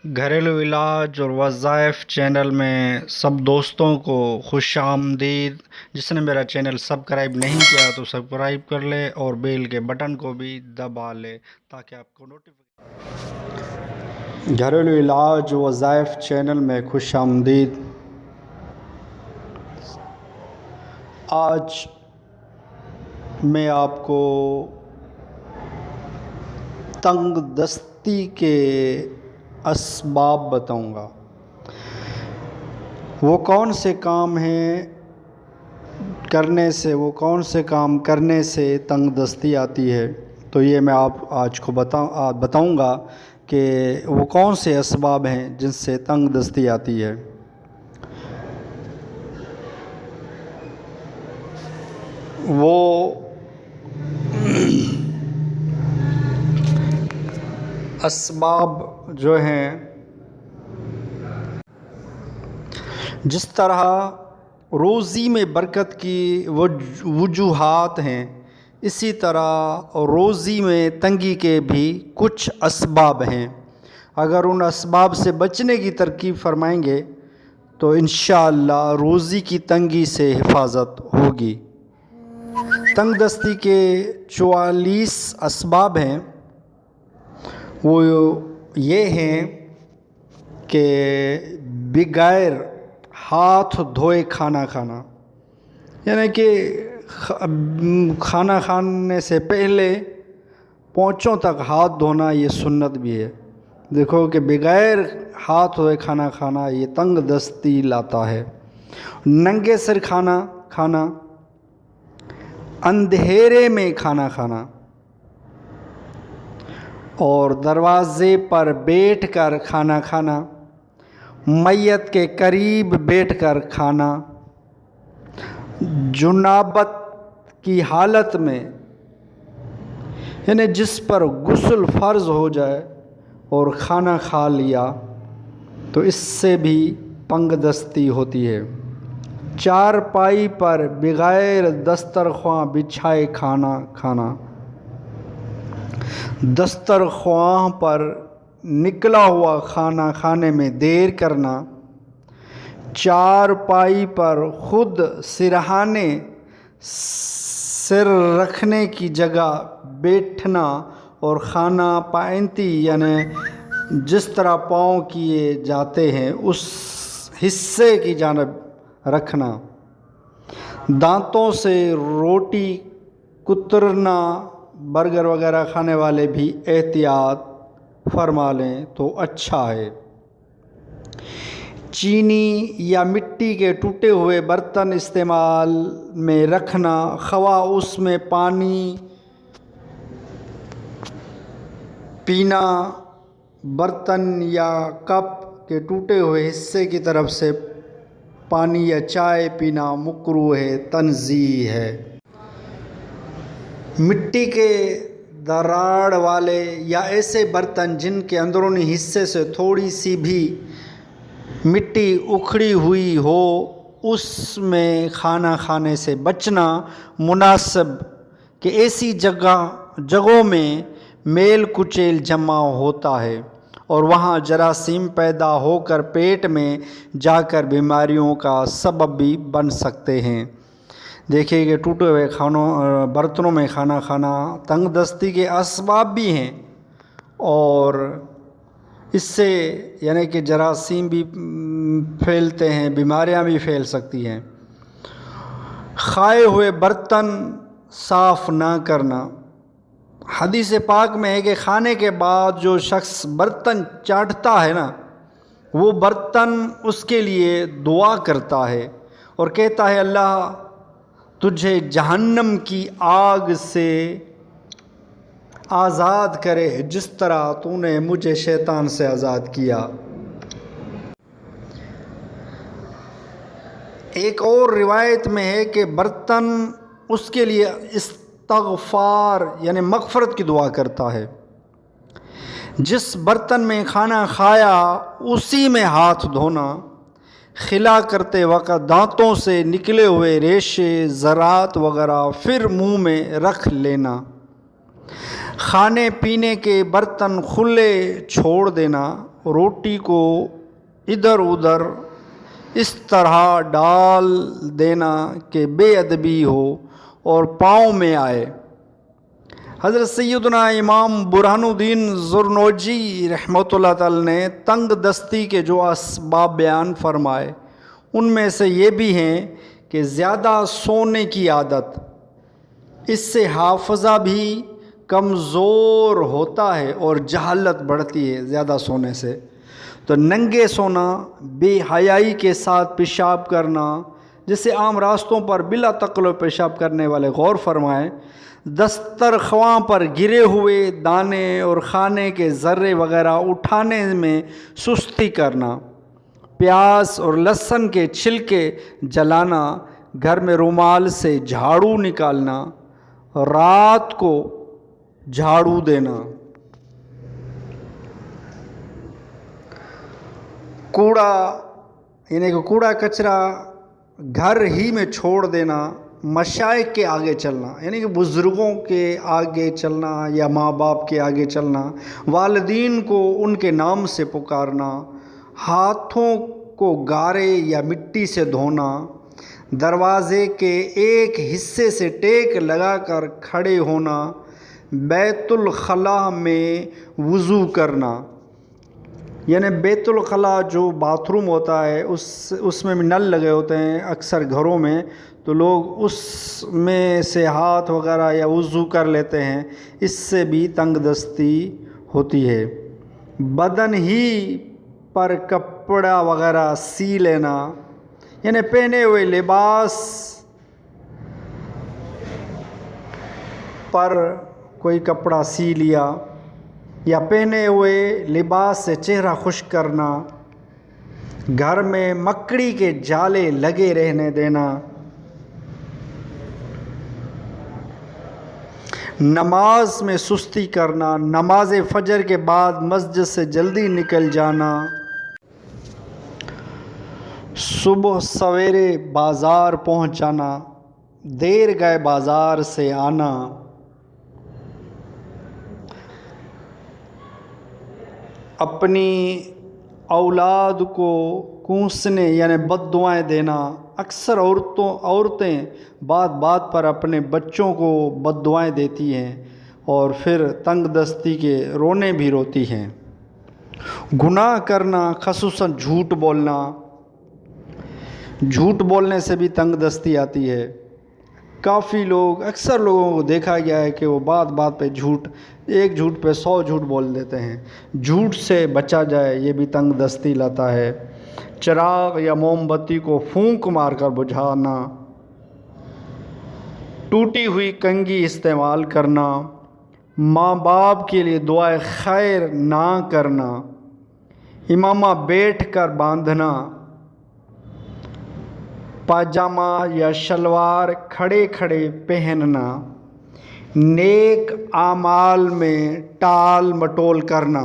گھریلو علاج اور وظائف چینل میں سب دوستوں کو خوش آمدید۔ جس نے میرا چینل سبسکرائب نہیں کیا تو سبسکرائب کر لے اور بیل کے بٹن کو بھی دبا لے تاکہ آپ کو نوٹیفیکیشن۔ گھریلو علاج و وظائف چینل میں خوش آمدید۔ آج میں آپ کو تنگ دستی کے اسباب بتاؤں گا۔ وہ کون سے کام کرنے سے تنگ دستی آتی ہے، تو یہ میں آج کو بتاؤں گا کہ وہ کون سے اسباب ہیں جن سے تنگ دستی آتی ہے۔ وہ اسباب جو ہیں، جس طرح روزی میں برکت کی وجوہات ہیں، اسی طرح روزی میں تنگی کے بھی کچھ اسباب ہیں۔ اگر ان اسباب سے بچنے کی ترکیب فرمائیں گے تو انشاءاللہ روزی کی تنگی سے حفاظت ہوگی۔ تنگ دستی کے 44 اسباب ہیں۔ وہ یہ ہیں کہ بغیر ہاتھ دھوئے کھانا کھانا، یعنی کہ کھانا کھانے سے پہلے پونچھوں تک ہاتھ دھونا، یہ سنت بھی ہے۔ دیکھو کہ بغیر ہاتھ دھوئے کھانا کھانا یہ تنگ دستی لاتا ہے۔ ننگے سر کھانا، اندھیرے میں کھانا کھانا، اور دروازے پر بیٹھ کر کھانا کھانا، میت کے قریب بیٹھ کر کھانا، جنابت کی حالت میں، یعنی جس پر غسل فرض ہو جائے اور کھانا کھا لیا تو اس سے بھی تنگ دستی ہوتی ہے۔ چارپائی پر بغیر دسترخواں بچھائے کھانا کھانا، دسترخواں پر نکلا ہوا کھانا کھانے میں دیر کرنا، چارپائی پر خود سرہانے سر رکھنے کی جگہ بیٹھنا اور کھانا پائنتی یعنی جس طرح پاؤں کیے جاتے ہیں اس حصے کی جانب رکھنا، دانتوں سے روٹی کترنا، برگر وغیرہ کھانے والے بھی احتیاط فرما لیں تو اچھا ہے۔ چینی یا مٹی کے ٹوٹے ہوئے برتن استعمال میں رکھنا، خواہ اس میں پانی پینا، برتن یا کپ کے ٹوٹے ہوئے حصے کی طرف سے پانی یا چائے پینا مکروہ تنزیہ ہے۔ مٹی کے دراڑ والے یا ایسے برتن جن کے اندرونی حصے سے تھوڑی سی بھی مٹی اکھڑی ہوئی ہو، اس میں کھانا کھانے سے بچنا مناسب کہ ایسی جگہوں میں میل کچیل جمع ہوتا ہے اور وہاں جراثیم پیدا ہو کر پیٹ میں جا کر بیماریوں کا سبب بھی بن سکتے ہیں۔ دیکھیے کہ ٹوٹے ہوئے برتنوں میں کھانا کھانا تنگ دستی کے اسباب بھی ہیں، اور اس سے یعنی کہ جراثیم بھی پھیلتے ہیں، بیماریاں بھی پھیل سکتی ہیں۔ کھائے ہوئے برتن صاف نہ کرنا، حدیث پاک میں ہے کہ کھانے کے بعد جو شخص برتن چاٹتا ہے نا، وہ برتن اس کے لیے دعا کرتا ہے اور کہتا ہے اللہ تجھے جہنم کی آگ سے آزاد کرے جس طرح تو نے مجھے شیطان سے آزاد کیا۔ ایک اور روایت میں ہے کہ برتن اس کے لیے استغفار یعنی مغفرت کی دعا کرتا ہے۔ جس برتن میں کھانا کھایا اسی میں ہاتھ دھونا، خلا کرتے وقت دانتوں سے نکلے ہوئے ریشے، ذرات وغیرہ پھر منہ میں رکھ لینا، کھانے پینے کے برتن کھلے چھوڑ دینا، روٹی کو ادھر ادھر اس طرح ڈال دینا کہ بے ادبی ہو اور پاؤں میں آئے۔ حضرت سیدنا امام برہان الدین زرنوجی رحمۃ اللہ تعالی نے تنگ دستی کے جو اسباب بیان فرمائے ان میں سے یہ بھی ہیں کہ زیادہ سونے کی عادت، اس سے حافظہ بھی کمزور ہوتا ہے اور جہالت بڑھتی ہے زیادہ سونے سے۔ تو ننگے سونا، بے حیائی کے ساتھ پیشاب کرنا، جسے عام راستوں پر بلا تکلف پیشاب کرنے والے غور فرمائیں، دسترخواں پر گرے ہوئے دانے اور کھانے کے ذرے وغیرہ اٹھانے میں سستی کرنا، پیاز اور لہسن کے چھلکے جلانا، گھر میں رومال سے جھاڑو نکالنا، رات کو جھاڑو دینا، کوڑا یعنی کہ کوڑا کچرا گھر ہی میں چھوڑ دینا، مشائخ کے آگے چلنا یعنی کہ بزرگوں کے آگے چلنا یا ماں باپ کے آگے چلنا، والدین کو ان کے نام سے پکارنا، ہاتھوں کو گارے یا مٹی سے دھونا، دروازے کے ایک حصے سے ٹیک لگا کر کھڑے ہونا، بیت الخلاء میں وضو کرنا، یعنی بیت الخلاء جو باتھ روم ہوتا ہے اس میں بھی نل لگے ہوتے ہیں اکثر گھروں میں، تو لوگ اس میں سے ہاتھ وغیرہ یا وضو کر لیتے ہیں، اس سے بھی تنگ دستی ہوتی ہے۔ بدن ہی پر کپڑا وغیرہ سی لینا، یعنی پہنے ہوئے لباس پر کوئی کپڑا سی لیا یا پہنے ہوئے لباس سے چہرہ خشک کرنا، گھر میں مکڑی کے جالے لگے رہنے دینا، نماز میں سستی کرنا، نماز فجر کے بعد مسجد سے جلدی نکل جانا، صبح سویرے بازار پہنچ جانا، دیر گئے بازار سے آنا، اپنی اولاد کو کوسنے یعنی بد دعائیں دینا، اکثر عورتیں بات بات پر اپنے بچوں کو بد دعائیں دیتی ہیں اور پھر تنگ دستی کے رونے بھی روتی ہیں۔ گناہ کرنا، خصوصاً جھوٹ بولنا، جھوٹ بولنے سے بھی تنگ دستی آتی ہے۔ کافی لوگ، اکثر لوگوں کو دیکھا گیا ہے کہ وہ بات بات پہ ایک جھوٹ پہ 100 جھوٹ بول دیتے ہیں۔ جھوٹ سے بچا جائے، یہ بھی تنگ دستی لاتا ہے۔ چراغ یا موم بتی کو پھونک مار کر بجھانا، ٹوٹی ہوئی کنگھی استعمال کرنا، ماں باپ کے لیے دعائے خیر نہ کرنا، امامہ بیٹھ کر باندھنا، پاجامہ یا شلوار کھڑے کھڑے پہننا، نیک اعمال میں ٹال مٹول کرنا۔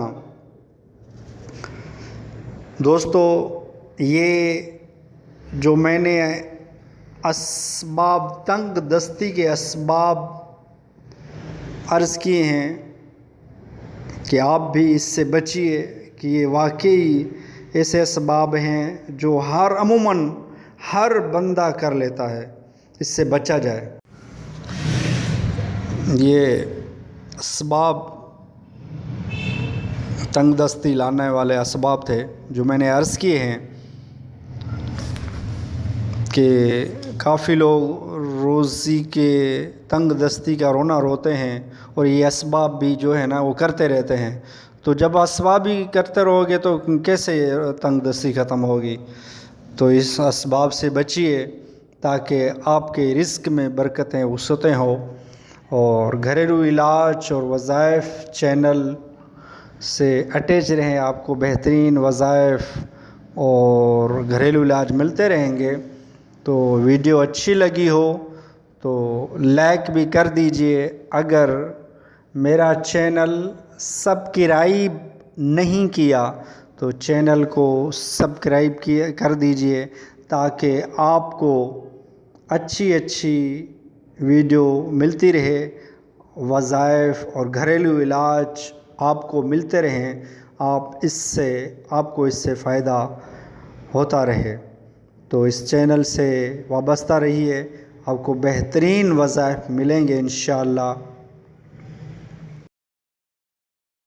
دوستو، یہ جو میں نے اسباب، تنگ دستی کے اسباب عرض کیے ہیں کہ آپ بھی اس سے بچیے، کہ یہ واقعی ایسے اسباب ہیں جو عموماً ہر بندہ کر لیتا ہے، اس سے بچا جائے۔ یہ اسباب تنگ دستی لانے والے اسباب تھے جو میں نے عرض کیے ہیں کہ کافی لوگ روزی کے تنگ دستی کا رونا روتے ہیں اور یہ اسباب بھی جو ہے نا وہ کرتے رہتے ہیں۔ تو جب اسباب ہی کرتے رہو گے تو کیسے تنگ دستی ختم ہوگی؟ تو اس اسباب سے بچیے تاکہ آپ کے رزق میں برکتیں وسعتیں ہوں، اور گھریلو علاج اور وظائف چینل سے اٹیچ رہیں، آپ کو بہترین وظائف اور گھریلو علاج ملتے رہیں گے۔ تو ویڈیو اچھی لگی ہو تو لائک بھی کر دیجئے۔ اگر میرا چینل سبسکرائب نہیں کیا تو چینل کو سبسکرائب کر دیجئے تاکہ آپ کو اچھی ویڈیو ملتی رہے وظائف اور گھریلو علاج آپ کو ملتے رہیں، آپ کو اس سے فائدہ ہوتا رہے۔ تو اس چینل سے وابستہ رہیے، آپ کو بہترین وظائف ملیں گے انشاءاللہ۔